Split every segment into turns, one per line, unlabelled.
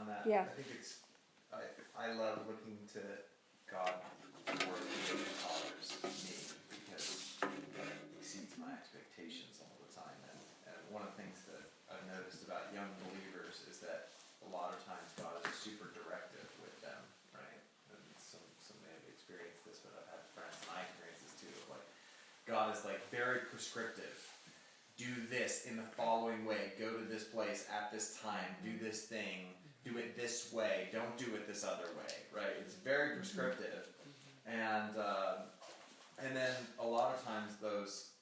on that?
Yeah.
I think I love looking to God for the fathers me because it exceeds my expectations all the time. And one of the things that I've noticed about young believers is that a lot of times God is super directive with them, right? And some may have experienced this, but I've had friends, and I experienced this too, of like, God is like very prescriptive. Do this in the following way. Go to this place at this time. Do this thing. Do it this way. Don't do it this other way. Right? It's very prescriptive, and then a lot of times those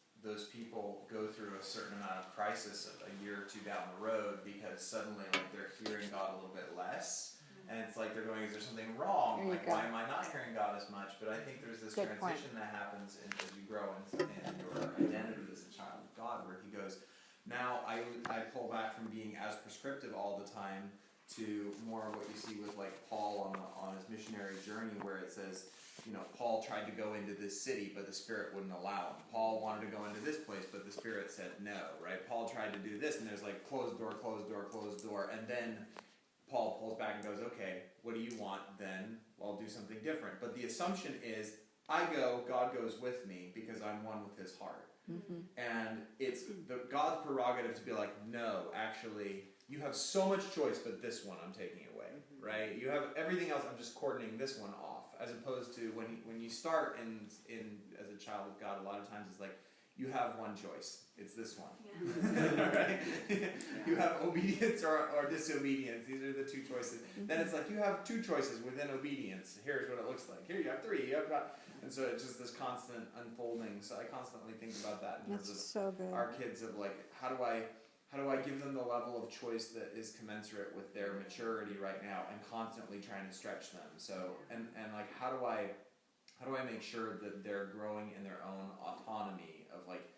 people go through a certain amount of crisis of a year or two down the road because suddenly like they're hearing God a little bit less, and it's like they're going, is there something wrong? Like why am I not hearing God as much? But I think there's this transition that happens as you grow in your identity as a child of God, where He goes, now I pull back from being as prescriptive all the time to more of what you see with like Paul on his missionary journey, where it says, you know, Paul tried to go into this city, but the Spirit wouldn't allow him. Paul wanted to go into this place, but the Spirit said no, right? Paul tried to do this, and there's like closed door, closed door, closed door, and then Paul pulls back and goes, okay, what do you want then? Well, I'll do something different. But the assumption is, I go, God goes with me because I'm one with His heart. Mm-hmm. And it's God's prerogative to be like, no, actually, you have so much choice, but this one I'm taking away, right? You have everything else, I'm just cordoning this one off, as opposed to when you start in as a child of God, a lot of times it's like, you have one choice. It's this one. Yeah. Right? You have obedience or disobedience. These are the two choices. Mm-hmm. Then it's like you have two choices within obedience. Here's what it looks like. Here you have three. You have God. And so it's just this constant unfolding. So I constantly think about that in terms of our kids, of like, how do I give them the level of choice that is commensurate with their maturity right now, and constantly trying to stretch them. So and like how do I make sure that they're growing in their own autonomy of like,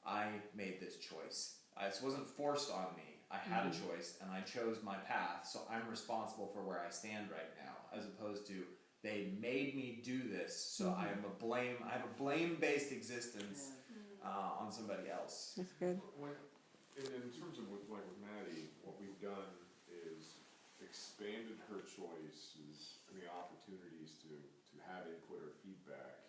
I made this choice. This wasn't forced on me. I had a choice and I chose my path, so I'm responsible for where I stand right now, as opposed to they made me do this, so I have a blame-based existence on somebody else.
That's good.
In terms of with Maddie, what we've done is expanded her choices and the opportunities to have input or feedback.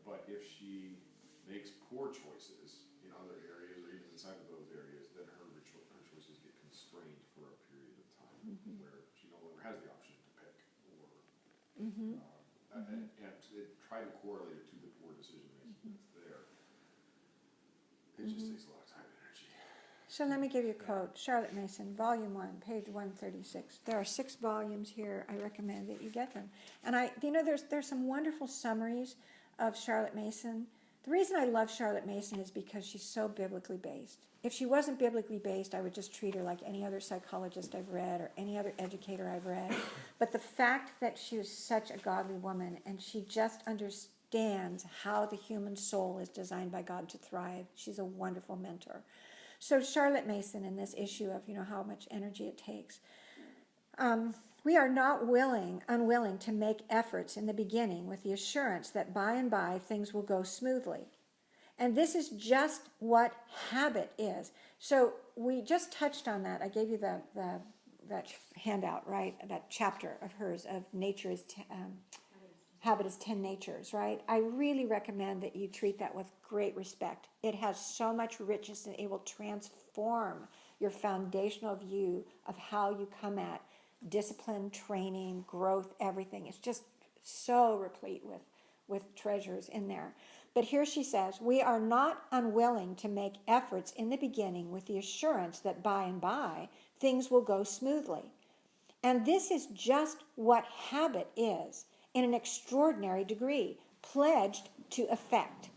But if she makes poor choices in other areas or even inside of those areas, then her choices get constrained for a period of time where she no longer has the option to pick and try to correlate it to the poor decision making that's there. It just takes a lot of time and energy.
So let me give you a quote. Charlotte Mason, Volume 1, page 136. There are 6 volumes here. I recommend that you get them. And there's some wonderful summaries of Charlotte Mason. The reason I love Charlotte Mason is because she's so biblically based. If she wasn't biblically based, I would just treat her like any other psychologist I've read or any other educator I've read. But the fact that she was such a godly woman, and she just understands how the human soul is designed by God to thrive, she's a wonderful mentor. So Charlotte Mason, in this issue of how much energy it takes, we are not unwilling to make efforts in the beginning with the assurance that by and by things will go smoothly. And this is just what habit is. So we just touched on that. I gave you that handout, right? That chapter of hers of nature is habit is 10 natures, right? I really recommend that you treat that with great respect. It has so much richness, and it will transform your foundational view of how you come at discipline, training, growth, everything. It's just so replete with treasures in there. But here she says, we are not unwilling to make efforts in the beginning with the assurance that by and by things will go smoothly. And this is just what habit is in an extraordinary degree, pledged to effect.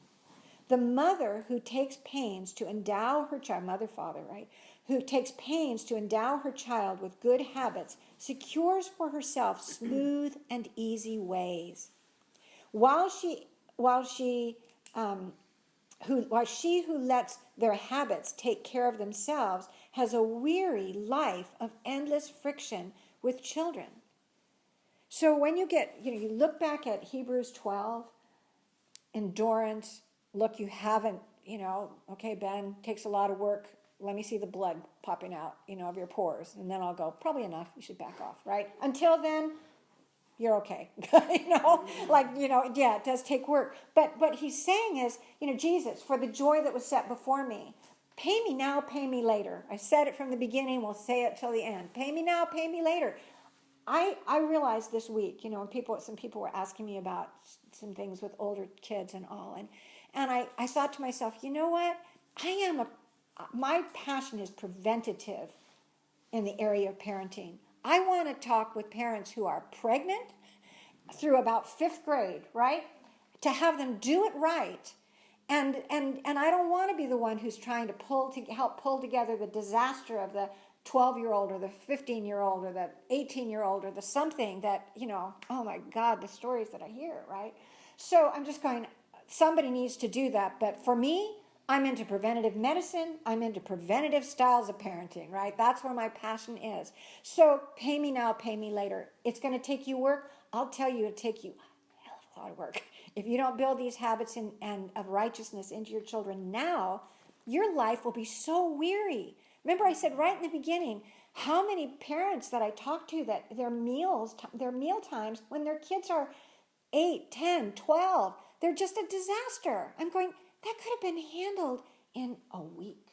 The mother who takes pains to endow her child, father, right? Who takes pains to endow her child with good habits secures for herself smooth and easy ways. While she who lets their habits take care of themselves has a weary life of endless friction with children. So when you look back at Hebrews 12, endurance, look, you haven't, okay, Ben, takes a lot of work let me see the blood popping out, of your pores. And then I'll go, probably enough, you should back off, right? Until then, you're okay. Yeah, it does take work. But what he's saying is, Jesus, for the joy that was set before me, pay me now, pay me later. I said it from the beginning, we'll say it till the end. Pay me now, pay me later. I realized this week, some people were asking me about some things with older kids and all, and I thought to myself, you know what? My passion is preventative in the area of parenting. I want to talk with parents who are pregnant through about 5th grade, right? To have them do it right. And I don't want to be the one who's trying to help pull together the disaster of the 12-year-old or the 15-year-old or the 18-year-old or the something that, oh my God, the stories that I hear, right? So I'm just going, somebody needs to do that. But for me, I'm into preventative medicine. I'm into preventative styles of parenting, right? That's where my passion is. So pay me now, pay me later. It's going to take you work. I'll tell you, it'll take you a hell of a lot of work. If you don't build these habits and of righteousness into your children now, your life will be so weary. Remember I said right in the beginning, how many parents that I talk to that their meal times when their kids are 8, 10, 12, they're just a disaster. I'm going, that could have been handled in a week,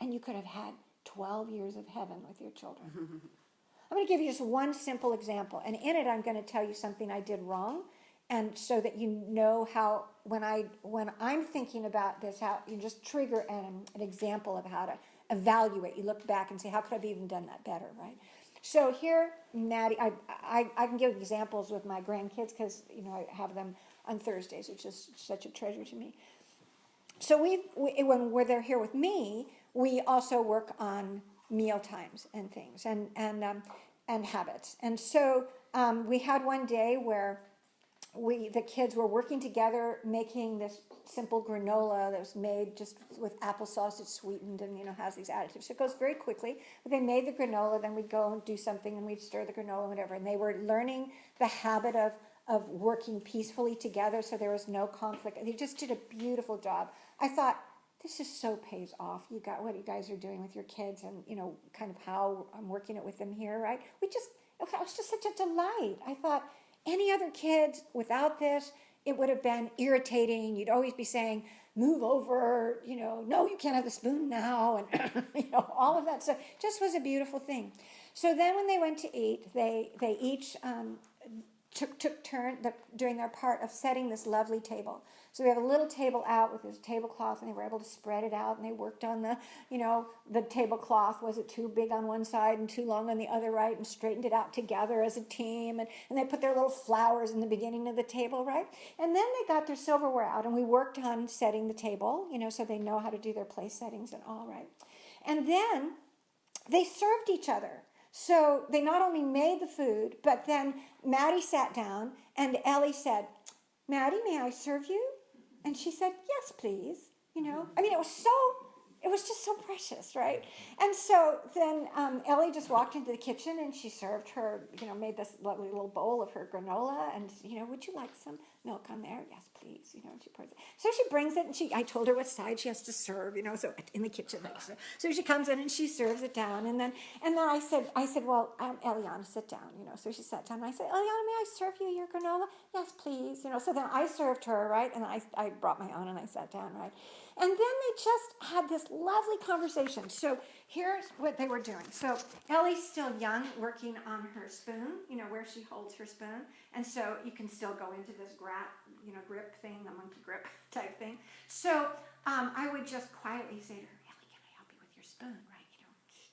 and you could have had 12 years of heaven with your children. I'm going to give you just one simple example, and in it I'm going to tell you something I did wrong, and so that you know how, when I'm thinking about this, how you just trigger an example of how to evaluate. You look back and say, how could I have even done that better, right? So here, Maddie, I can give examples with my grandkids because, I have them on Thursdays, which is such a treasure to me. So when they're here with me, we also work on meal times and things and habits. And so we had one day where the kids were working together making this simple granola that was made just with applesauce. It's sweetened and has these additives. So it goes very quickly. But they made the granola, then we'd go and do something and we'd stir the granola and whatever. And they were learning the habit of working peacefully together, so there was no conflict. They just did a beautiful job. I thought, this just so pays off. You got what you guys are doing with your kids, and kind of how I'm working it with them here, right? It was just such a delight. I thought, any other kids without this, it would have been irritating. You'd always be saying, move over, no, you can't have the spoon now, and all of that stuff. Just was a beautiful thing. So then when they went to eat, they each took turn doing their part of setting this lovely table. So we have a little table out with this tablecloth, and they were able to spread it out, and they worked on the tablecloth. Was it too big on one side and too long on the other, right? And straightened it out together as a team, and they put their little flowers in the beginning of the table, right? And then they got their silverware out, and we worked on setting the table, so they know how to do their place settings and all, right? And then they served each other. So they not only made the food, but then Maddie sat down and Ellie said, Maddie, may I serve you? And she said, yes, please. It was just so precious, right? And so then Ellie just walked into the kitchen and she served her, made this lovely little bowl of her granola and, would you like some milk on there? Yes, please. And she pours it. So she brings it and I told her what side she has to serve, so in the kitchen. So she comes in and she serves it down. And then I said, well, Eliana, sit down, So she sat down and I said, Eliana, may I serve you your granola? Yes, please. So then I served her, right? And I brought my own and I sat down, right? And then they just had this lovely conversation. So here's what they were doing. So Ellie's still young, working on her spoon, where she holds her spoon. And so you can still go into this grip thing, the monkey grip type thing. So I would just quietly say to her, Ellie, can I help you with your spoon, right?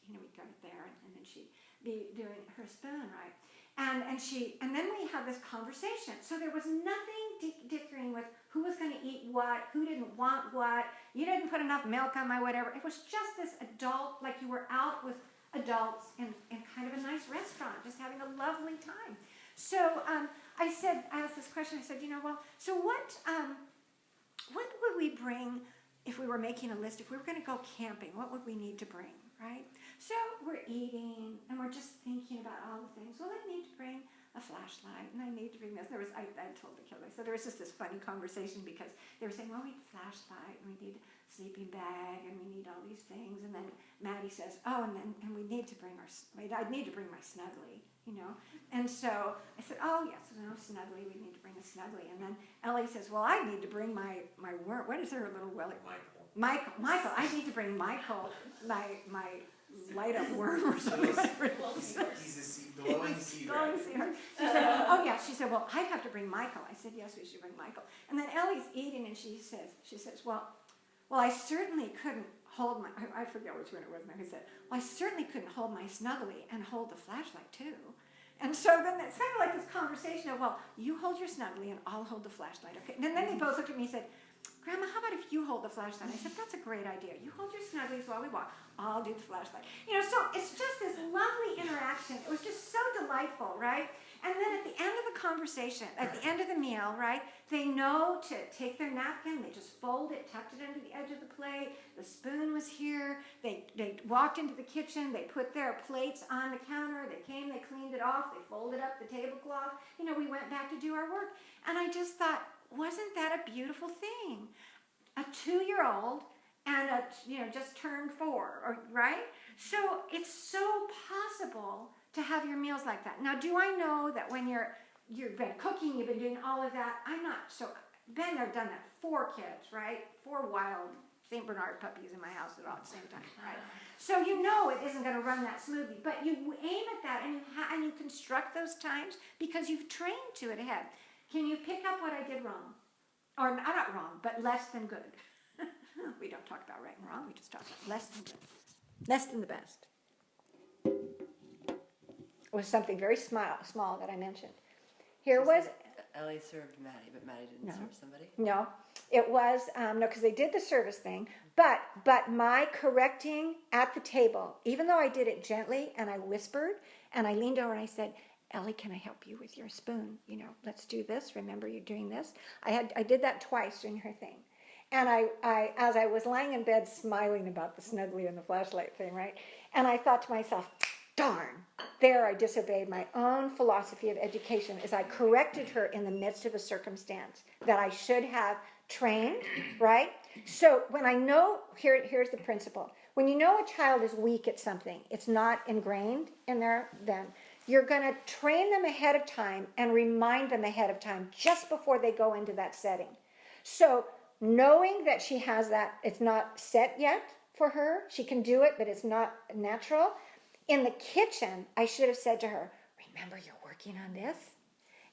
We'd got it there, and then she'd be doing her spoon, right? And then we had this conversation. So there was nothing dickering with who was going to eat what, who didn't want what, you didn't put enough milk on my whatever. It was just this adult, like you were out with adults in kind of a nice restaurant, just having a lovely time. So I asked this question, I said, so what would we bring if we were making a list, if we were going to go camping, what would we need to bring, right? So we're eating, and we're just thinking about all the things. Well, I need to bring a flashlight, and I need to bring this. I told the kids, so there was just this funny conversation because they were saying, well, we need a flashlight, and we need sleeping bag, and we need all these things. And then Maddie says, oh, and we need to bring I need to bring my Snuggly, you know. And so I said, oh, yes, no, Snuggly, we need to bring a Snuggly. And then Ellie says, well, I need to bring my worm. What is her little Willie? Michael, I need to bring Michael, my light up worm or something.
He's a glowing sea
Glowing
dragon.
sea. She said, oh yeah, she said, well, I have to bring Michael. I said, yes, we should bring Michael. And then Ellie's eating and she says, well, I certainly couldn't hold I forget which one it was now, who said, well, I certainly couldn't hold my Snuggly and hold the flashlight too. And so then it sounded like this conversation of, well, you hold your Snuggly and I'll hold the flashlight, okay? And then they both looked at me and said, Grandma, how about if you hold the flashlight? I said, that's a great idea. You hold your Snugglies while we walk. I'll do the flashlight. You know, so it's just this lovely interaction. It was just so delightful, right? And then at the end of the conversation, at the end of the meal, right, they know to take their napkin, they just fold it, tucked it under the edge of the plate. The spoon was here. They walked into the kitchen. They put their plates on the counter. They came, they cleaned it off. They folded up the tablecloth. You know, we went back to do our work. And I just thought, wasn't that a beautiful thing? A 2-year-old and just turned 4, right? So it's so possible to have your meals like that. Now, do I know that when you've been cooking, you've been doing all of that? I'm not so. Been there, done that. 4 kids, right? 4 wild St. Bernard puppies in my house at all at the same time, right? So you know it isn't going to run that smoothly, but you aim at that and you construct those times because you've trained to it ahead. Can you pick up what I did wrong? Or not wrong, but less than good. We don't talk about right and wrong, we just talk about less than good. Less than the best. It was something very small that I mentioned. Here was...
Ellie served Maddie, but Maddie didn't serve somebody?
No, it was, no, because they did the service thing, but my correcting at the table, even though I did it gently and I whispered and I leaned over and I said, Ellie, can I help you with your spoon? You know, let's do this. Remember, you're doing this. I did that twice during her thing. And I as I was lying in bed smiling about the Snuggly and the flashlight thing, right? And I thought to myself, darn, there I disobeyed my own philosophy of education as I corrected her in the midst of a circumstance that I should have trained, right? So when I know, here's the principle. When you know a child is weak at something, it's not ingrained in there, then you're going to train them ahead of time and remind them ahead of time just before they go into that setting. So knowing that she has that, it's not set yet for her, she can do it, but it's not natural. In the kitchen, I should have said to her, remember you're working on this?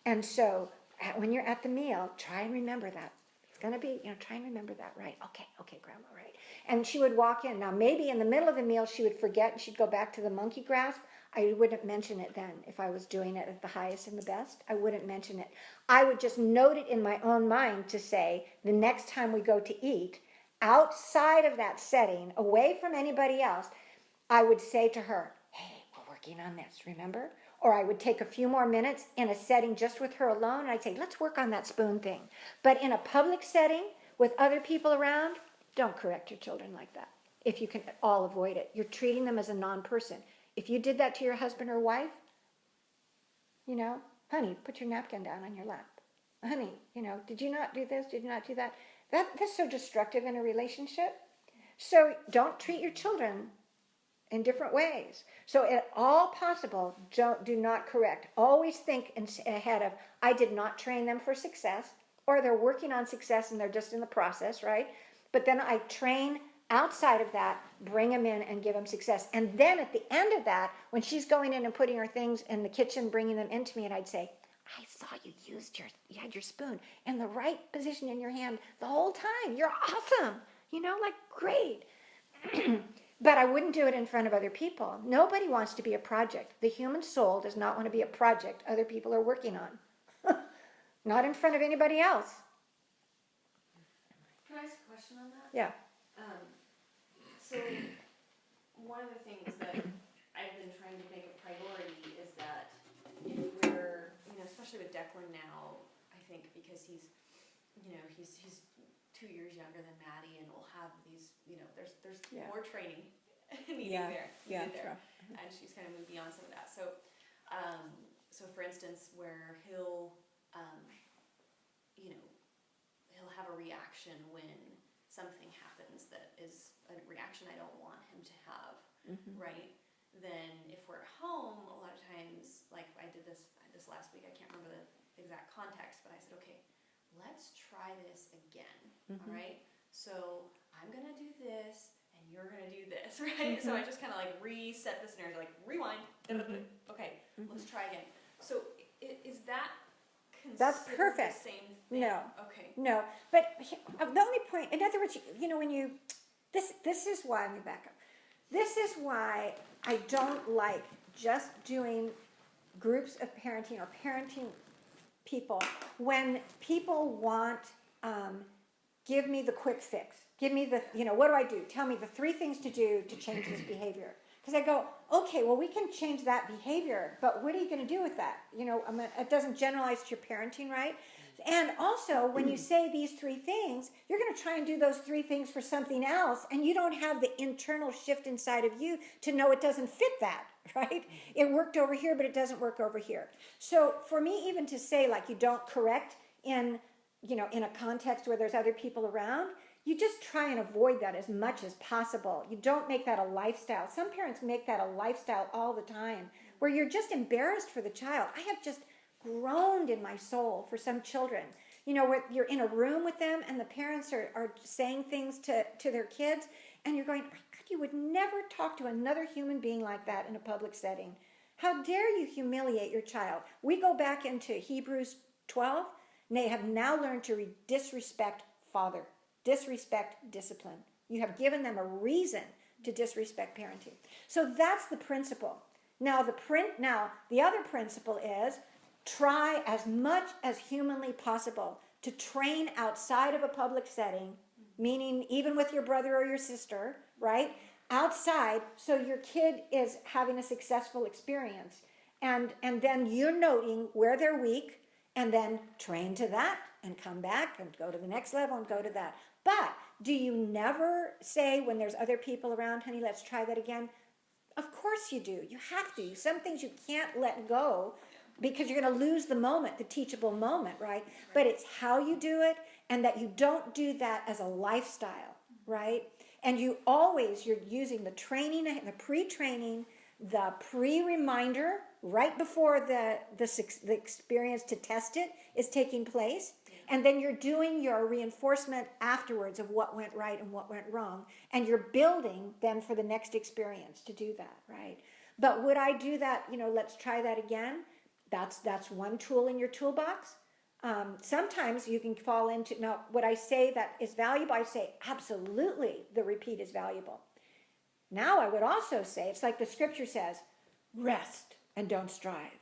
And so when you're at the meal, try and remember that. It's going to be, try and remember that, right? Okay, Grandma, right. And she would walk in. Now, maybe in the middle of the meal, she would forget and she'd go back to the monkey grasp. I wouldn't mention it then if I was doing it at the highest and the best. I wouldn't mention it. I would just note it in my own mind to say, the next time we go to eat, outside of that setting, away from anybody else, I would say to her, hey, we're working on this, remember? Or I would take a few more minutes in a setting just with her alone, and I'd say, let's work on that spoon thing. But in a public setting with other people around, don't correct your children like that. If you can all avoid it. You're treating them as a non-person. If you did that to your husband or wife, honey, put your napkin down on your lap. Honey, did you not do this? Did you not do that? That's so destructive in a relationship. So don't treat your children in different ways. So at all possible, do not correct. Always think ahead of, I did not train them for success, or they're working on success and they're just in the process, right? But then I train outside of that, bring them in and give them success. And then at the end of that, when she's going in and putting her things in the kitchen, bringing them into me, and I'd say, I saw you you had your spoon in the right position in your hand the whole time. You're awesome. Great. But I wouldn't do it in front of other people. Nobody wants to be a project. The human soul does not want to be a project other people are working on. Not in front of anybody else.
Can I ask a question on that?
Yeah.
So one of the things that I've been trying to make a priority is that if we're, especially with Declan now, I think because he's 2 years younger than Maddie, and we'll have these, there's more training needed there. And she's kind of moved beyond some of that. So, so for instance, where he'll have a reaction when something happens that is a reaction I don't want him to have,
Mm-hmm.
right? Then if we're at home, a lot of times, like I did this last week, I can't remember the exact context, but I said, okay, let's try this again,
Mm-hmm.
all right? So I'm gonna do this, and you're gonna do this, right? So I just kind of like reset the scenario, like rewind. Okay, let's try again. So is that
That's
considered
perfect.
the same thing?
No.
Okay.
No, but the only point, in other words, when you, this is why, let me back up. This is why I don't like just doing groups of parenting or parenting people when people want, give me the quick fix. Give me the, what do I do? Tell me the 3 things to do to change this behavior. Because I go, okay, well, we can change that behavior, but what are you going to do with that? It doesn't generalize to your parenting, right? And also, when you say these 3 things, you're going to try and do those 3 things for something else, and you don't have the internal shift inside of you to know it doesn't fit that, right? It worked over here, but it doesn't work over here. So for me, even to say, like, you don't correct in a context where there's other people around, you just try and avoid that as much as possible. You don't make that a lifestyle. Some parents make that a lifestyle all the time, where you're just embarrassed for the child. I have just groaned in my soul for some children, where you're in a room with them and the parents are saying things to their kids, and you're going, my God, you would never talk to another human being like that in a public setting. How dare you humiliate your child? We go back into Hebrews 12, and they have now learned to disrespect father. Disrespect discipline. You have given them a reason to disrespect parenting. So that's the principle. Now the other principle is try as much as humanly possible to train outside of a public setting, meaning even with your brother or your sister, right? Outside, so your kid is having a successful experience. And then you're noting where they're weak, and then train to that and come back and go to the next level and go to that. But do you never say when there's other people around, honey, let's try that again? Of course you do. You have to. Some things you can't let go because you're going to lose the moment, the teachable moment, right? But it's how you do it, and that you don't do that as a lifestyle, right? And you're using the training, the pre-training, the pre-reminder right before the experience to test it is taking place. And then you're doing your reinforcement afterwards of what went right and what went wrong. And you're building then for the next experience to do that, right? But would I do that, let's try that again? That's one tool in your toolbox. Sometimes you can fall into, now would I say that is valuable? I say absolutely the repeat is valuable. Now I would also say, it's like the scripture says, rest and don't strive.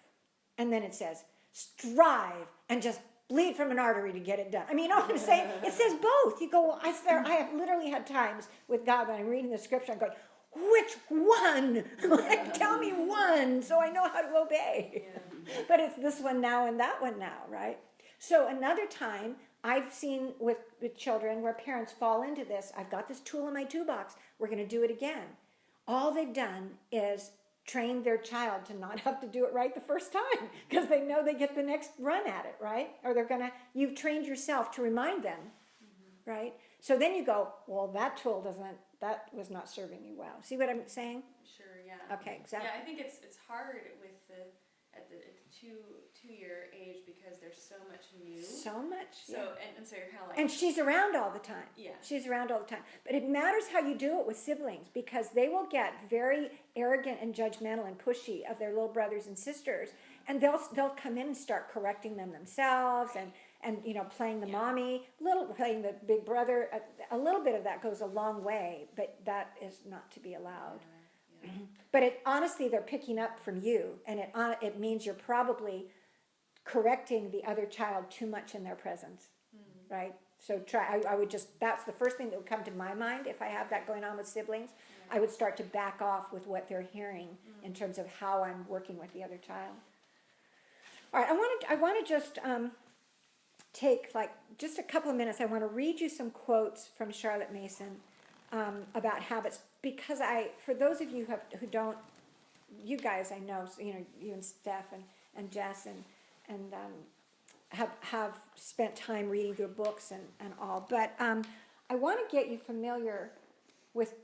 And then it says, strive and just bleed from an artery to get it done. I mean, you know what I'm saying? It says both. You go, well, I have literally had times with God when I'm reading the scripture, I'm going, which one? Like, tell me one so I know how to obey. Yeah. But it's this one now and that one now, right? So another time I've seen with children where parents fall into this, I've got this tool in my toolbox, we're going to do it again. All they've done is train their child to not have to do it right the first time because they know they get the next run at it, right? Or you've trained yourself to remind them, right? So then you go, well, that was not serving me well. See what I'm saying?
Sure, yeah.
Okay, exactly.
Yeah, I think it's hard at the two-year age because there's so much new.
So much.
So
yeah.
and so you're kind of like.
And she's around all the time.
Yeah.
She's around all the time. But it matters how you do it with siblings because they will get very arrogant and judgmental and pushy of their little brothers and sisters, and they'll come in and start correcting them themselves and playing the mommy, playing the big brother. A little bit of that goes a long way, but that is not to be allowed.
Yeah.
But honestly, they're picking up from you, and it means you're probably correcting the other child too much in their presence, right? So I would that's the first thing that would come to my mind if I have that going on with siblings. I would start to back off with what they're hearing in terms of how I'm working with the other child. All right, I want to just take just a couple of minutes. I want to read you some quotes from Charlotte Mason about habits, because for those of you who don't, you guys I know, so, you and Steph and Jess and have spent time reading their books and all, but I want to get you familiar with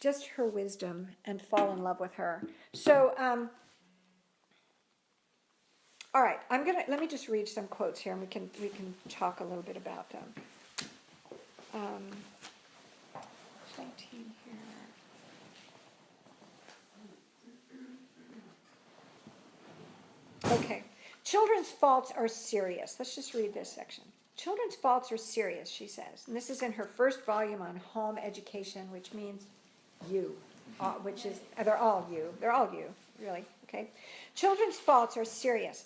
just her wisdom and fall in love with her. So, all right, let me just read some quotes here, and we can talk a little bit about them. 19 here. Okay, children's faults are serious. Let's just read this section. Children's faults are serious, she says, and this is in her first volume on home education, which means you, which is they're all you, really. Okay, children's faults are serious.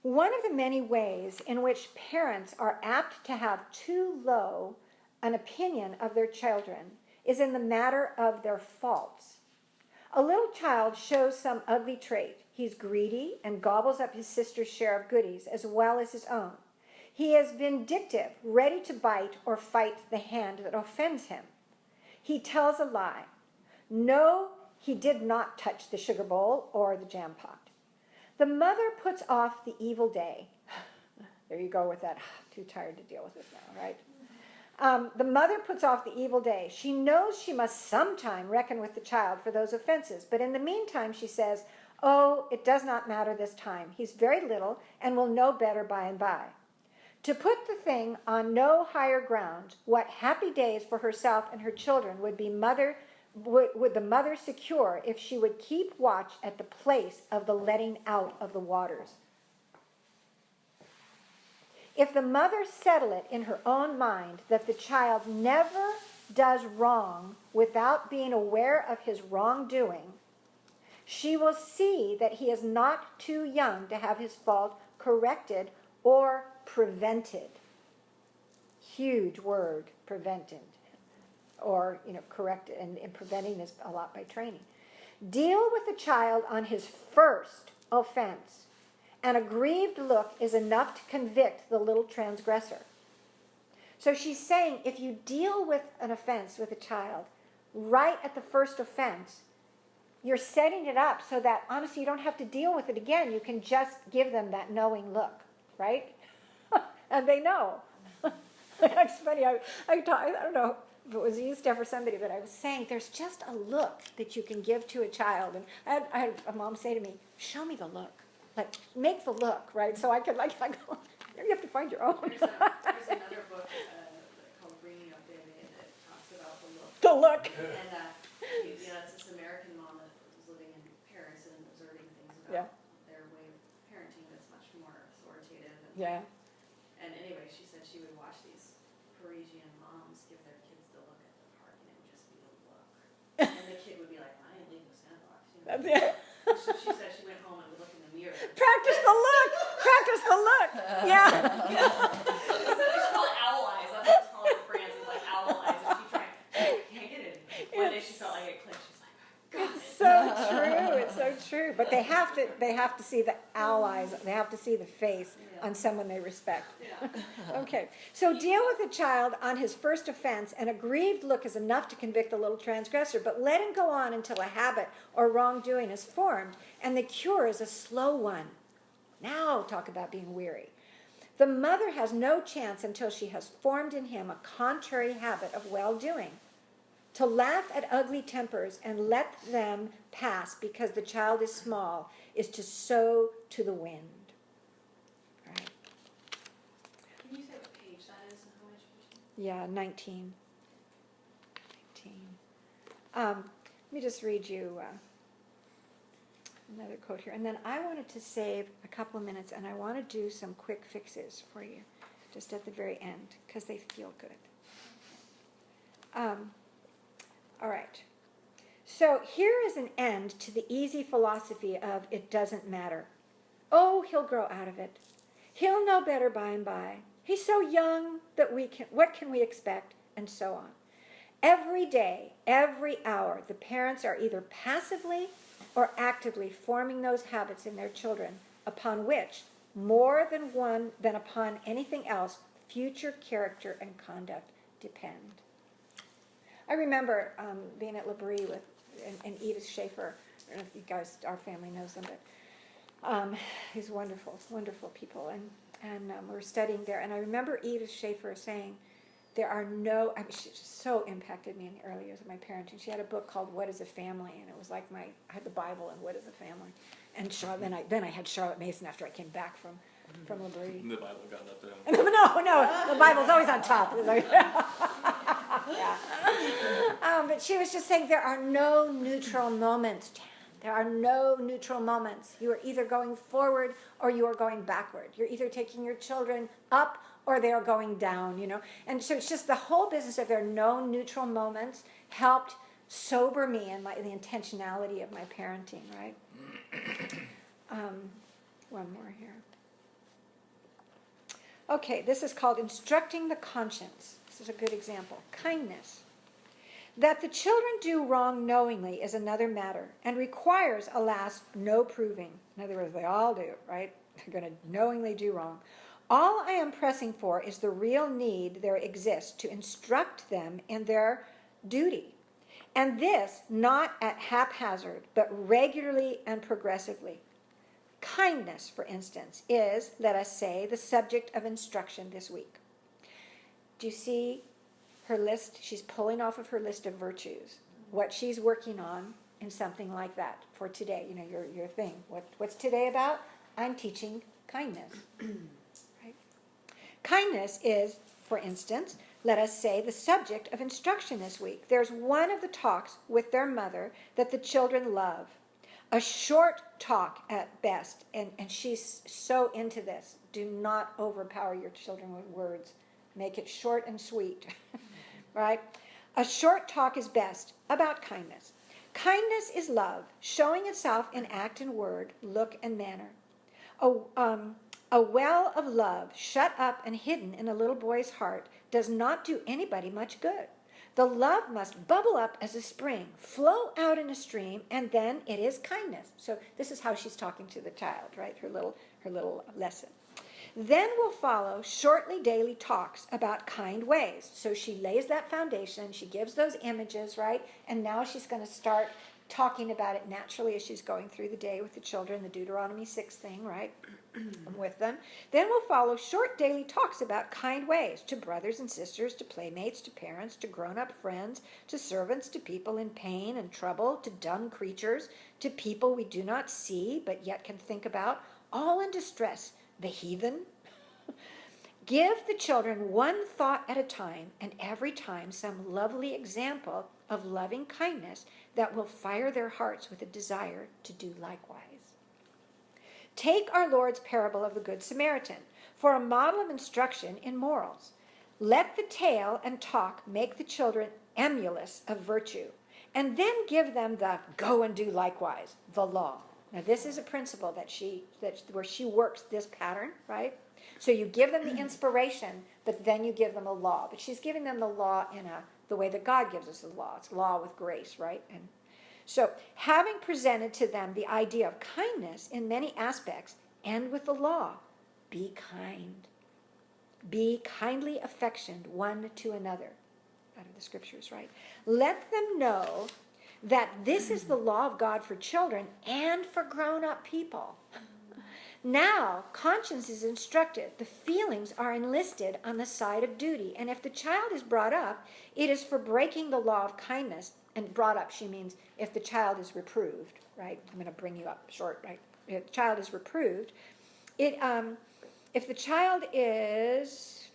One of the many ways in which parents are apt to have too low an opinion of their children is in the matter of their faults. A little child shows some ugly trait. He's greedy and gobbles up his sister's share of goodies as well as his own. He is vindictive, ready to bite or fight the hand that offends him. He tells a lie. No, he did not touch the sugar bowl or the jam pot. The mother puts off the evil day. There you go with that. Too tired to deal with this now, right? The mother puts off the evil day. She knows she must sometime reckon with the child for those offenses, but in the meantime she says, oh, it does not matter this time. He's very little and will know better by and by. To put the thing on no higher ground, what happy days for herself and her children would the mother secure if she would keep watch at the place of the letting out of the waters. If the mother settle it in her own mind that the child never does wrong without being aware of his wrongdoing, she will see that he is not too young to have his fault corrected or prevented. Huge word, prevented. Or, corrected. And preventing is a lot by training. Deal with the child on his first offense. An aggrieved look is enough to convict the little transgressor. So she's saying if you deal with an offense with a child right at the first offense, you're setting it up so that, honestly, you don't have to deal with it again. You can just give them that knowing look, right? And they know. It's funny. I don't know if it was you, Steph, or somebody, but I was saying there's just a look that you can give to a child. And I had a mom say to me, show me the look. Like, make the look, right? So I could, I go, you have to find your own.
There's another book called Bringing Up Baby that talks about the look.
The look.
And, it's this American mom that was living in Paris and observing things about their way of parenting that's much more authoritative. And anyway, she said she would watch these Parisian moms give their kids the look at the park, and it would just be a look. And the kid would be like, I ain't leaving the sandbox.
That's it.
So she said she went home and would look in the mirror.
Practice the look. Practice the look. Yeah.
She called it owl eyes. That's what it's called in France. It's like owl eyes. And she can't get it. One day she felt like it clicked. She's like,
It's so true. It's so true. But they have to see the owl eyes. They have to see the face on someone they respect. Okay. So deal with a child on his first offense. An aggrieved look is enough to convict the little transgressor, but let him go on until a habit or wrongdoing is formed, and the cure is a slow one. Now talk about being weary. The mother has no chance until she has formed in him a contrary habit of well-doing. To laugh at ugly tempers and let them pass because the child is small is to sow to the wind. Right.
Can you say what page that is in home education?
Yeah, 19. Let me just read you another quote here. And then I wanted to save a couple of minutes, and I want to do some quick fixes for you just at the very end because they feel good. All right. So here is an end to the easy philosophy of it doesn't matter. Oh, he'll grow out of it. He'll know better by and by. He's so young that what can we expect? And so on. Every day, every hour, the parents are either passively or actively forming those habits in their children upon which, more than upon anything else, future character and conduct depend. I remember being at L'Abri with and Edith Schaefer. I don't know if you guys, our family knows them, but these wonderful, wonderful people. And we were studying there. And I remember Edith Schaefer saying, she just so impacted me in the early years of my parenting. She had a book called What is a Family? And it was like I had the Bible and What is a Family? And then I had Charlotte Mason after I came back from Liberty.
The Bible got left down.
No, the Bible's always on top. It's like, yeah. But she was just saying there are no neutral moments, Jan. There are no neutral moments. You are either going forward or you are going backward. You're either taking your children up or they are going down, And so it's just the whole business of there are no neutral moments helped sober me in the intentionality of my parenting, right? One more here. Okay, this is called Instructing the Conscience. This is a good example. Kindness. That the children do wrong knowingly is another matter and requires, alas, no proving. In other words, they all do, right? They're going to knowingly do wrong. All I am pressing for is the real need there exists to instruct them in their duty. And this not at haphazard, but regularly and progressively. Kindness, for instance, is, let us say, the subject of instruction this week. Do you see her list? She's pulling off of her list of virtues what she's working on in something like that for today. Your thing. What's today about? I'm teaching kindness. Right? Kindness is, for instance, let us say, the subject of instruction this week. There's one of the talks with their mother that the children love. A short talk at best, and she's so into this. Do not overpower your children with words. Make it short and sweet, right? A short talk is best about kindness. Kindness is love, showing itself in act and word, look and manner. A well of love shut up and hidden in a little boy's heart does not do anybody much good. The love must bubble up as a spring, flow out in a stream, and then it is kindness. So this is how she's talking to the child, right? Her little lesson. Then will follow shortly daily talks about kind ways. So she lays that foundation, she gives those images, right? And now she's going to start talking about it naturally as she's going through the day with the children, the Deuteronomy 6 thing, right? With them. Then will follow short daily talks about kind ways to brothers and sisters, to playmates, to parents, to grown-up friends, to servants, to people in pain and trouble, to dumb creatures, to people we do not see but yet can think about, all in distress, the heathen. Give the children one thought at a time, and every time some lovely example of loving kindness that will fire their hearts with a desire to do likewise. Take our Lord's parable of the Good Samaritan for a model of instruction in morals. Let the tale and talk make the children emulous of virtue, and then give them the go and do likewise, the law. Now this is a principle where she works this pattern, right? So you give them the inspiration, but then you give them a law. But she's giving them the law in the way that God gives us the law. It's law with grace, right? And so having presented to them the idea of kindness in many aspects, end with the law. Be kind. Be kindly affectioned one to another. Out of the scriptures, right? Let them know that this is the law of God for children and for grown-up people. Now, conscience is instructed. The feelings are enlisted on the side of duty. And if the child is brought up, it is for breaking the law of kindness. And brought up, she means if the child is reproved, right? I'm going to bring you up short, right? If the child is reproved, if the child is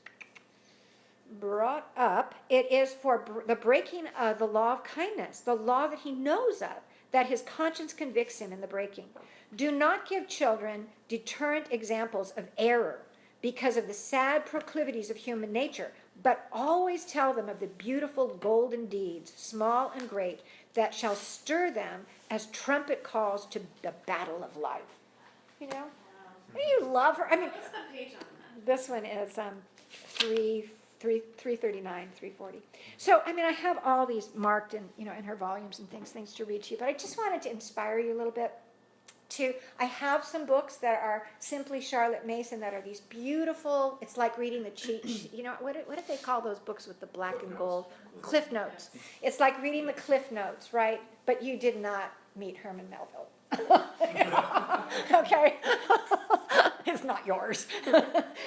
brought up, it is for the breaking of the law of kindness, the law that he knows of, that his conscience convicts him in the breaking. Do not give children deterrent examples of error because of the sad proclivities of human nature, but always tell them of the beautiful golden deeds, small and great, that shall stir them as trumpet calls to the battle of life. You know? You love her. I mean,
What's the page on that?
this one is 339, 340. So, I mean, I have all these marked in her volumes and things to read to you, but I just wanted to inspire you a little bit. I have some books that are simply Charlotte Mason that are these beautiful, it's like reading the cheat sheet. What did they call those books with the black and gold? Cliff Notes. It's like reading the Cliff Notes, right? But you did not meet Herman Melville. Okay? It's not yours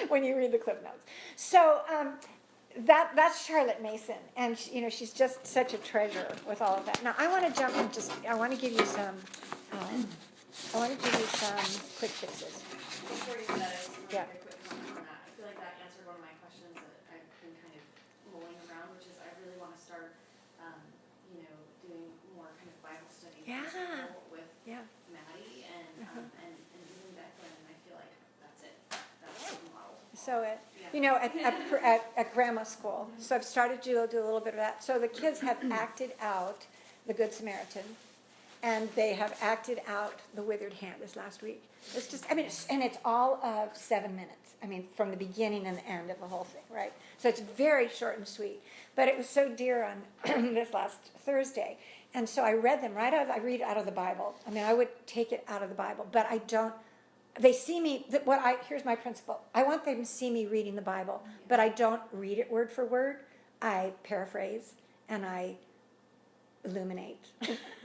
when you read the Cliff Notes. So that's Charlotte Mason, and she's just such a treasure with all of that. Now I want to jump in. I want to give you some. Quick fixes.
Before you do that, I just want to
Yeah.
make a quick comment on that. I feel like that answered one of my questions that I've been kind of mulling around, which is I really want to start, doing more kind of Bible study
Yeah.
with
Yeah.
Maddie and doing Declan, and I feel like that's it. That's the model.
So
Yeah.
at grandma school, so I've started to do a little bit of that. So the kids have acted out the Good Samaritan, and they have acted out the withered hand this last week. It's just, it's all of 7 minutes. From the beginning and the end of the whole thing, right? So it's very short and sweet. But it was so dear on this last Thursday. And so I read them I read out of the Bible. I would take it out of the Bible, but I don't. They see me, here's my principle. I want them to see me reading the Bible, but I don't read it word for word. I paraphrase and I illuminate.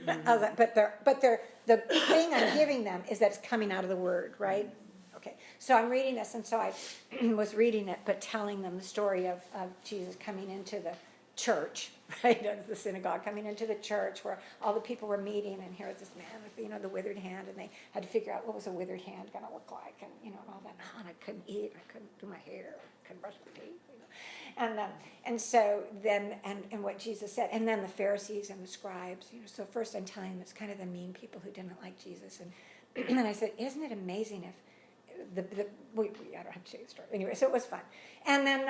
But the thing I'm giving them is that it's coming out of the word, right? Okay, so I'm reading this, and so I was reading it, but telling them the story of Jesus coming into the church, right, of the synagogue, coming into the church where all the people were meeting, and here was this man with, the withered hand, and they had to figure out what was a withered hand going to look like, and, and all that. And I couldn't eat, I couldn't do my hair, I couldn't brush my teeth, And so then, and what Jesus said, and then the Pharisees and the scribes, so first I'm telling them it's kind of the mean people who didn't like Jesus, and I said, isn't it amazing if I don't have to tell you the story. Anyway, so it was fun. And then,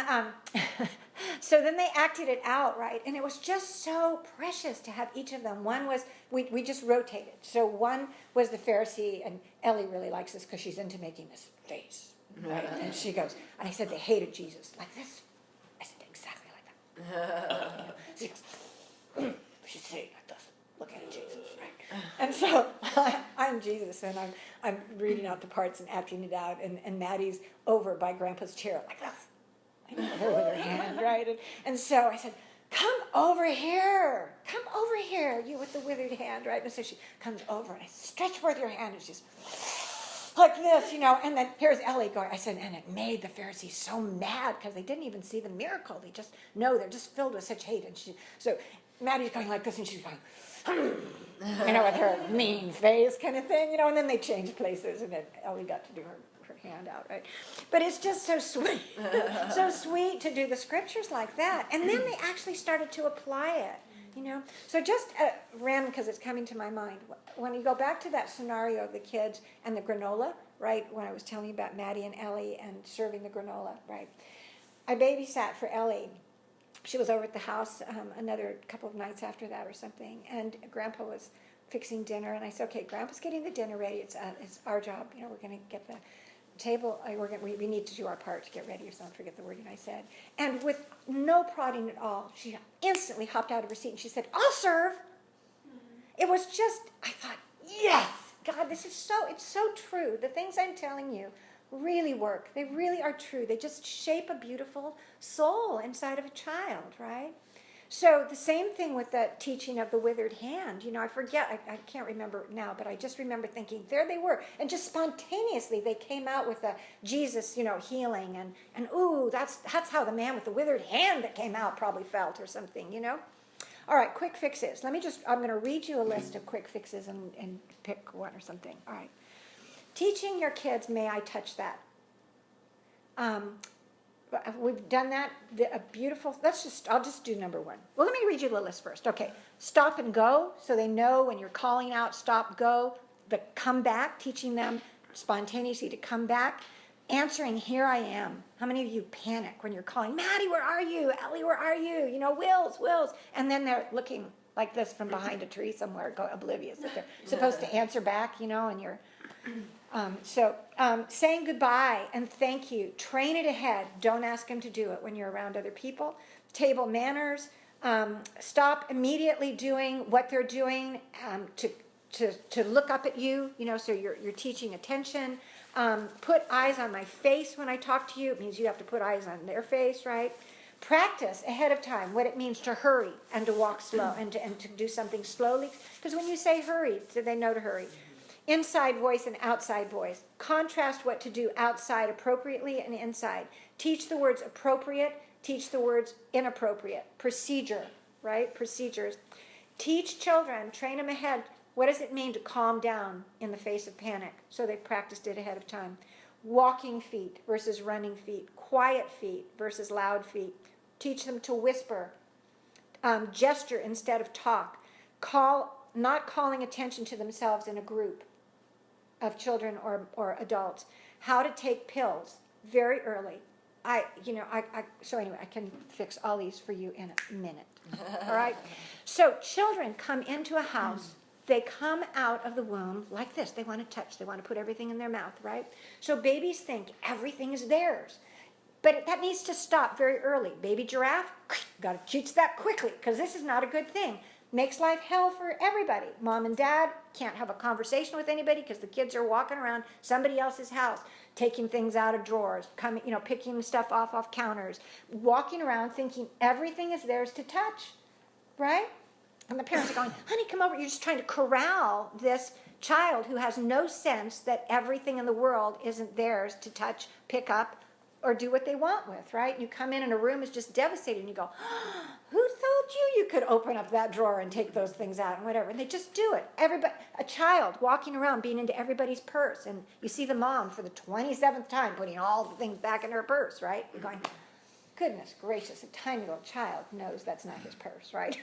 so then they acted it out, right? And it was just so precious to have each of them. One was, we just rotated. So one was the Pharisee, and Ellie really likes this because she's into making this face, right? And she goes, and I said, they hated Jesus like this. I said, exactly like that. She goes, she's saying like this, looking at Jesus, right? And so I'm Jesus, and I'm reading out the parts and acting it out, and Maddie's over by Grandpa's chair, like that, her with her hand, right? And so I said, come over here, you with the withered hand, right? And so she comes over, and I stretch forth your hand, and she's like this, and then here's Ellie going. I said, and it made the Pharisees so mad because they didn't even see the miracle. They just know they're just filled with such hate. And so Maddie's going like this, and she's going, with her mean face kind of thing, and then they changed places, and then Ellie got to do her hand out, right? But it's just so sweet, so sweet to do the scriptures like that. And then they actually started to apply it, So just random, because it's coming to my mind. When you go back to that scenario of the kids and the granola, right, when I was telling you about Maddie and Ellie and serving the granola, right, I babysat for Ellie. She was over at the house another couple of nights after that or something, and Grandpa was fixing dinner, and I said, okay, Grandpa's getting the dinner ready. It's our job. We're going to get the table. We need to do our part to get ready, or something. Forget the wording I said. And with no prodding at all, she instantly hopped out of her seat, and she said, I'll serve. It was just, I thought, yes, God, it's so true. The things I'm telling you really work. They really are true. They just shape a beautiful soul inside of a child, right? So the same thing with the teaching of the withered hand. I forget, I can't remember now, but I just remember thinking, there they were. And just spontaneously they came out with a Jesus, healing. And ooh, that's how the man with the withered hand that came out probably felt or something, All right, quick fixes. I'm going to read you a list of quick fixes and pick one or something. All right. Teaching your kids, may I touch that? We've done that. A beautiful. I'll just do number one. Well, let me read you the list first. Okay. Stop and go, so they know when you're calling out. Stop, go. The come back, teaching them spontaneously to come back. Answering, here I am. How many of you panic when you're calling, Maddie, where are you? Ellie, where are you? Wills. And then they're looking like this from behind a tree somewhere, oblivious that they're supposed to answer back, and you're. Saying goodbye and thank you. Train it ahead. Don't ask them to do it when you're around other people. Table manners. Stop immediately doing what they're doing to look up at you. So you're teaching attention. Put eyes on my face when I talk to you. It means you have to put eyes on their face, right? Practice ahead of time what it means to hurry and to walk slow and to do something slowly. Because when you say hurry, so they know to hurry. Inside voice and outside voice. Contrast what to do outside appropriately and inside. Teach the words appropriate teach the words inappropriate. Procedure, right? Procedures. Teach children, train them ahead. What does it mean to calm down in the face of panic? So they practiced it ahead of time. Walking feet versus running feet. Quiet feet versus loud feet. Teach them to whisper. Gesture instead of talk. Not calling attention to themselves in a group of children or adults. How to take pills very early. So anyway, I can fix all these for you in a minute. All right? So children come into a house. They come out of the womb like this. They want to touch. They want to put everything in their mouth, right? So babies think everything is theirs. But that needs to stop very early. Baby giraffe, got to teach that quickly because this is not a good thing. Makes life hell for everybody. Mom and dad can't have a conversation with anybody because the kids are walking around somebody else's house, taking things out of drawers, picking stuff off counters, walking around thinking everything is theirs to touch, right? And the parents are going, honey, come over. You're just trying to corral this child who has no sense that everything in the world isn't theirs to touch, pick up, or do what they want with, right? You come in and a room is just devastated and you go, who told you could open up that drawer and take those things out and whatever? And they just do it. A child walking around being into everybody's purse, and you see the mom for the 27th time putting all the things back in her purse, right? You're going, goodness gracious, a tiny little child knows that's not his purse, right?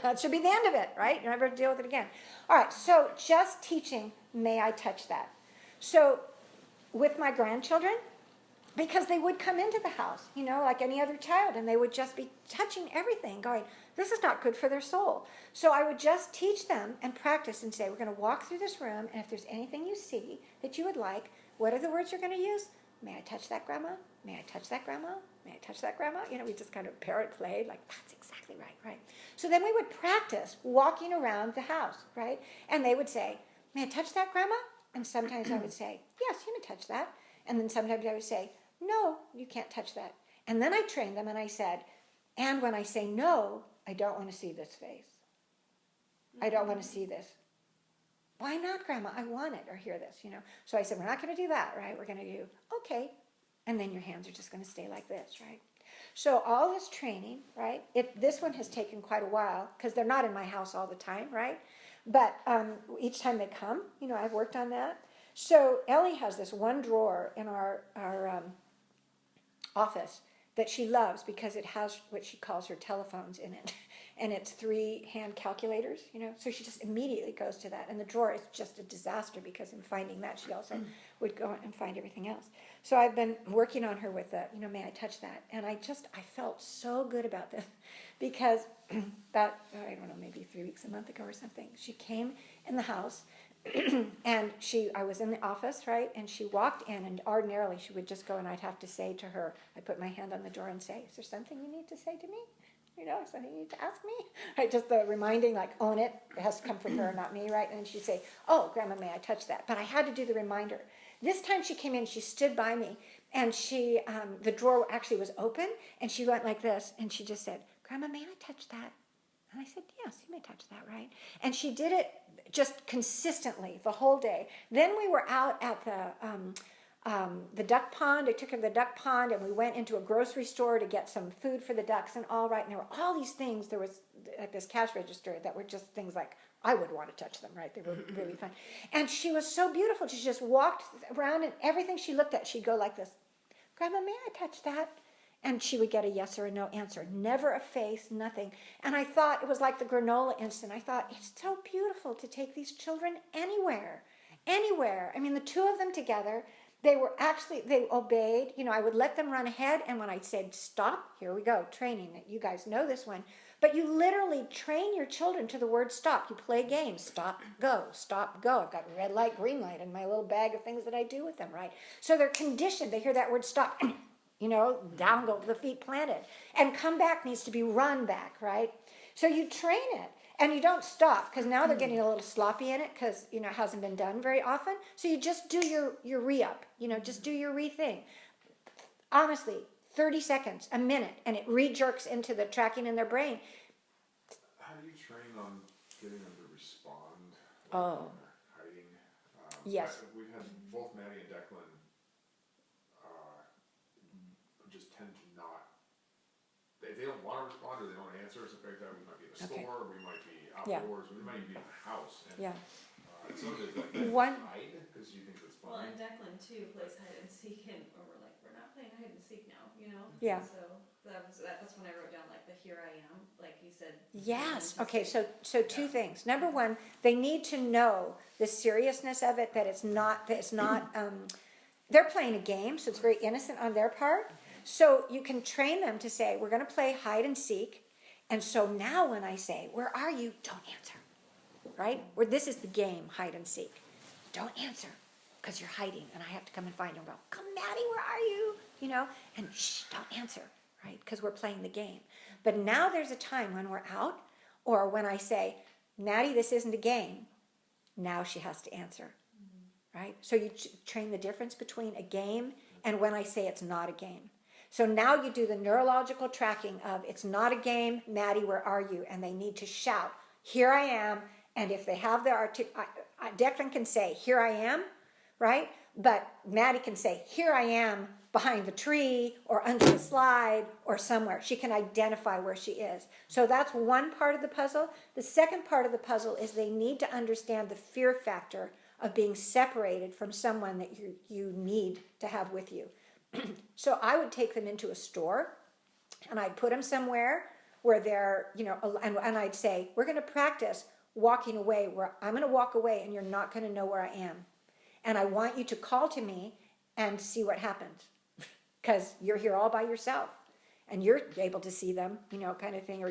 That should be the end of it, right? You never deal with it again. All right, so just teaching, may I touch that? So with my grandchildren, because they would come into the house, like any other child, and they would just be touching everything, going, this is not good for their soul. So I would just teach them and practice and say, we're going to walk through this room, and if there's anything you see that you would like, what are the words you're going to use? May I touch that, Grandma? May I touch that, Grandma? May I touch that, Grandma? We just kind of parrot played, like, that's exactly right? So then we would practice walking around the house, right? And they would say, may I touch that, Grandma? And sometimes I would say, yes, you may touch that. And then sometimes I would say, no, you can't touch that. And then I trained them and I said, and when I say no, I don't want to see this face. I don't want to see this. Why not, Grandma? I want it, or hear this, So I said, we're not going to do that, right? We're going to do, okay. And then your hands are just going to stay like this, right? So all this training, right? This one has taken quite a while because they're not in my house all the time, right? But each time they come, I've worked on that. So Ellie has this one drawer in our office that she loves because it has what she calls her telephones in it. And it's 3 hand calculators, So she just immediately goes to that. And the drawer is just a disaster because in finding that, she also would go and find everything else. So I've been working on her with the, may I touch that? And I felt so good about this because about, maybe 3 weeks, a month ago or something, she came in the house and I was in the office, right? And she walked in, and ordinarily she would just go, and I'd have to say to her, I'd put my hand on the door and say, is there something you need to say to me? Something you need to ask me? Right, just the reminding, like, own it. It has to come from her, not me, right? And she'd say, oh, Grandma, may I touch that? But I had to do the reminder. This time she came in, she stood by me, and the drawer actually was open, and she went like this, and she just said, Grandma, may I touch that? And I said, yes, you may touch that, right? And she did it just consistently the whole day. Then we were out at the duck pond. I took her to the duck pond, and we went into a grocery store to get some food for the ducks and all right. And there were all these things. There was at this cash register that were just things like, I would want to touch them, right? They were really fun. And she was so beautiful. She just walked around, and everything she looked at, she'd go like this, Grandma, may I touch that? And she would get a yes or a no answer. Never a face, nothing. And I thought, it was like the granola instant. I thought, it's so beautiful to take these children anywhere. I mean, the 2 of them together, they obeyed. I would let them run ahead, and when I said, stop, here we go, training. You guys know this one. But you literally train your children to the word stop. You play games, stop, go, stop, go. I've got red light, green light in my little bag of things that I do with them, right? So they're conditioned. They hear that word stop. Down go the feet planted. And come back needs to be run back, right? So you train it. And you don't stop, because now they're getting a little sloppy in it, because, it hasn't been done very often. So you just do your re-up. Just do your re-thing. Honestly, 30 seconds, a minute, and it re-jerks into the tracking in their brain.
How do you train on getting them to respond?
Oh.
Hiding?
Yes.
We've had both Maddie and Declan just tend to not if they don't want to respond or they don't answer or something like that, we might be in a
Okay.
store, we might be
Yeah.
outdoors, we might even be in the house. And,
Yeah.
some of it, like,
One-
hide, because you think that's
Well,
funny.
and Declan too plays hide and seek, and we're like, we're not playing hide and seek now, you know?
Yeah.
So that's when I wrote down like the here I am, like you said.
Yes.
hide and
Okay.
seek.
So two
Yeah.
things. Number one, they need to know the seriousness of it. That it's not. That it's not. They're playing a game, so it's very innocent on their part. So you can train them to say, "We're going to play hide and seek," and so now when I say, "Where are you?" Don't answer. Right? Or this is the game, hide and seek. Don't answer because you're hiding, and I have to come and find you and go, "Come, Maddie, where are you?" You know, and shh, don't answer. Right? Because we're playing the game. But now there's a time when we're out, or when I say, Maddie, this isn't a game. Now she has to answer. Right? So you train the difference between a game and when I say it's not a game. So now you do the neurological tracking of it's not a game, Maddie, where are you? And they need to shout, here I am. And if they have their Declan can say, here I am, right? But Maddie can say, here I am behind the tree or under the slide or somewhere. She can identify where she is. So that's one part of the puzzle. The second part of the puzzle is they need to understand the fear factor of being separated from someone that you need to have with you. So I would take them into a store and I'd put them somewhere where they're, and I'd say, we're going to practice walking away, where I'm going to walk away and you're not going to know where I am. And I want you to call to me and see what happens. Because you're here all by yourself. And you're able to see them, kind of thing.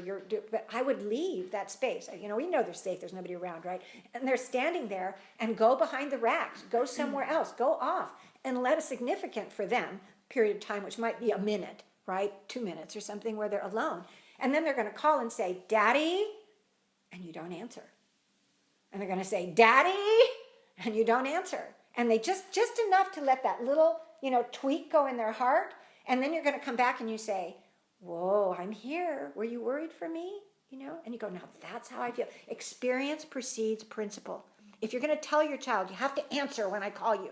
But I would leave that space. We know they're safe. There's nobody around, right? And they're standing there and go behind the racks. Go somewhere else. Go off. And let a significant, for them, period of time, which might be a minute, right? 2 minutes or something where they're alone. And then they're going to call and say, Daddy? And you don't answer. And they're going to say, Daddy? And you don't answer. And they just enough to let that little, tweak go in their heart. And then you're going to come back and you say, whoa, I'm here. Were you worried for me? And you go, now that's how I feel. Experience precedes principle. If you're going to tell your child, you have to answer when I call you.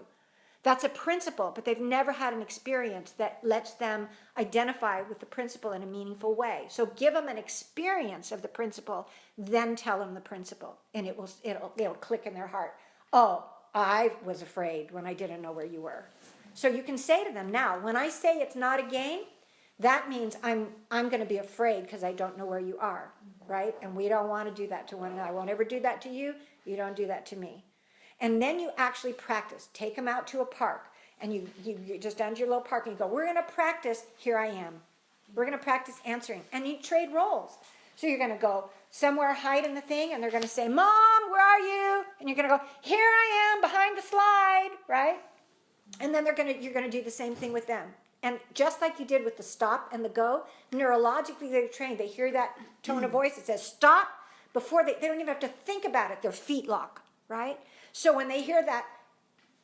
That's a principle, but they've never had an experience that lets them identify with the principle in a meaningful way. So give them an experience of the principle, then tell them the principle, and it'll click in their heart. Oh, I was afraid when I didn't know where you were. So you can say to them, now, when I say it's not a game, that means I'm going to be afraid because I don't know where you are, right? And we don't want to do that to one another. I won't ever do that to you. You don't do that to me. And then you actually practice. Take them out to a park, and you just down to your little park, and you go, we're going to practice, here I am. We're going to practice answering. And you trade roles. So you're going to go somewhere, hide in the thing, and they're going to say, Mom, where are you? And you're going to go, here I am, behind the slide, right? And then you're going to do the same thing with them. And just like you did with the stop and the go, neurologically they're trained. They hear that tone of voice that says stop. Before they don't even have to think about it. Their feet lock, right? So when they hear that,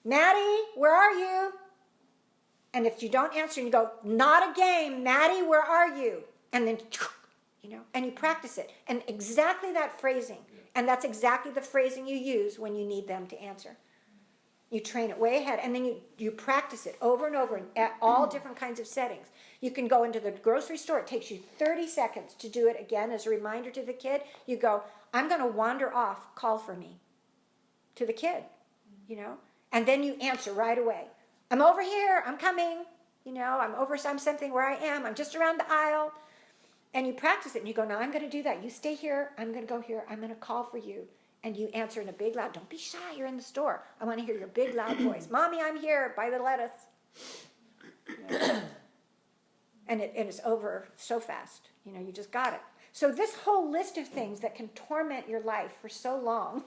Maddie, where are you? And if you don't answer, and you go, not a game, Maddie, where are you? And then, and you practice it. And exactly that phrasing. And that's exactly the phrasing you use when you need them to answer. You train it way ahead, and then you practice it over and over at all different kinds of settings. You can go into the grocery store. It takes you 30 seconds to do it again as a reminder to the kid. You go, I'm going to wander off, call for me, to the kid, And then you answer right away. I'm over here, I'm coming, I'm something where I am, I'm just around the aisle. And you practice it, and you go, now I'm going to do that. You stay here, I'm going to go here, I'm going to call for you. And you answer in a big loud, don't be shy, you're in the store. I want to hear your big loud voice. Mommy, I'm here, buy the lettuce. And it's over so fast. You just got it. So this whole list of things that can torment your life for so long,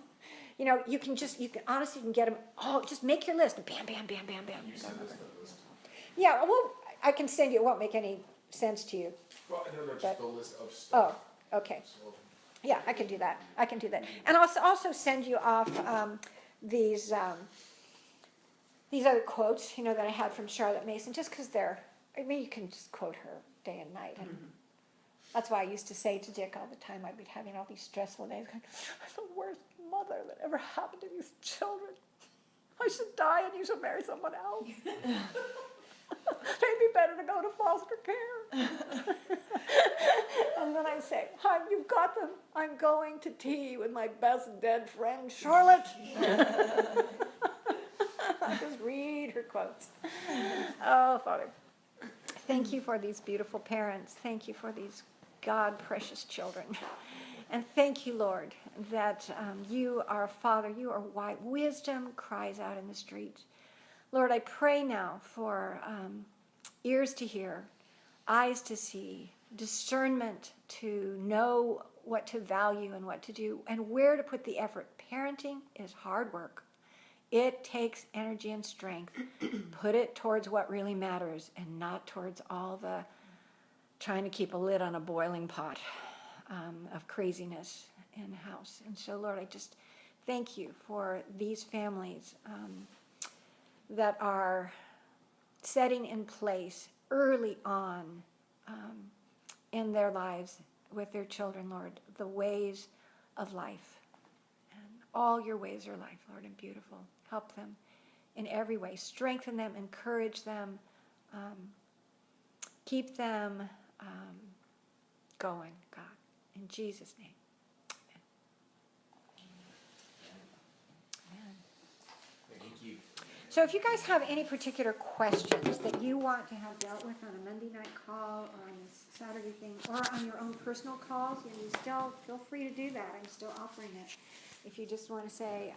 you can honestly get them all, just make your list. Bam, bam, bam, bam, bam.
You send us that list.
Yeah, well, I can send you, it won't make any sense to you.
Well, I know that's just the list of stuff.
Oh, okay.
So,
Yeah, I can do that. And I'll also send you off these other quotes, that I had from Charlotte Mason, just because you can just quote her day and night. And that's why I used to say to Dick all the time, I'd be having all these stressful days, going, I'm the worst mother that ever happened to these children. I should die and you should marry someone else. They'd be better to go to foster care. And then I say, "Hon, you've got them. I'm going to tea with my best dead friend, Charlotte." I just read her quotes. Oh, Father, thank you for these beautiful parents. Thank you for these God precious children. And thank you, Lord, that you are Father. You are wise. Wisdom cries out in the street. Lord, I pray now for ears to hear, eyes to see, discernment to know what to value and what to do and where to put the effort. Parenting is hard work. It takes energy and strength. Put it towards what really matters and not towards all the trying to keep a lid on a boiling pot of craziness in the house. And so, Lord, I just thank you for these families that are setting in place early on in their lives with their children, Lord, the ways of life. And all your ways are life, Lord, and beautiful. Help them in every way. Strengthen them, encourage them, keep them going, God. In Jesus' name. Amen.
Thank you.
So if you guys have any particular questions that you want to have dealt with on a Monday night call or on this Saturday thing or on your own personal calls, you still feel free to do that. I'm still offering it. If you just want to say,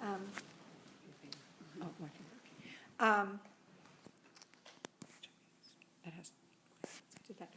that has, did that.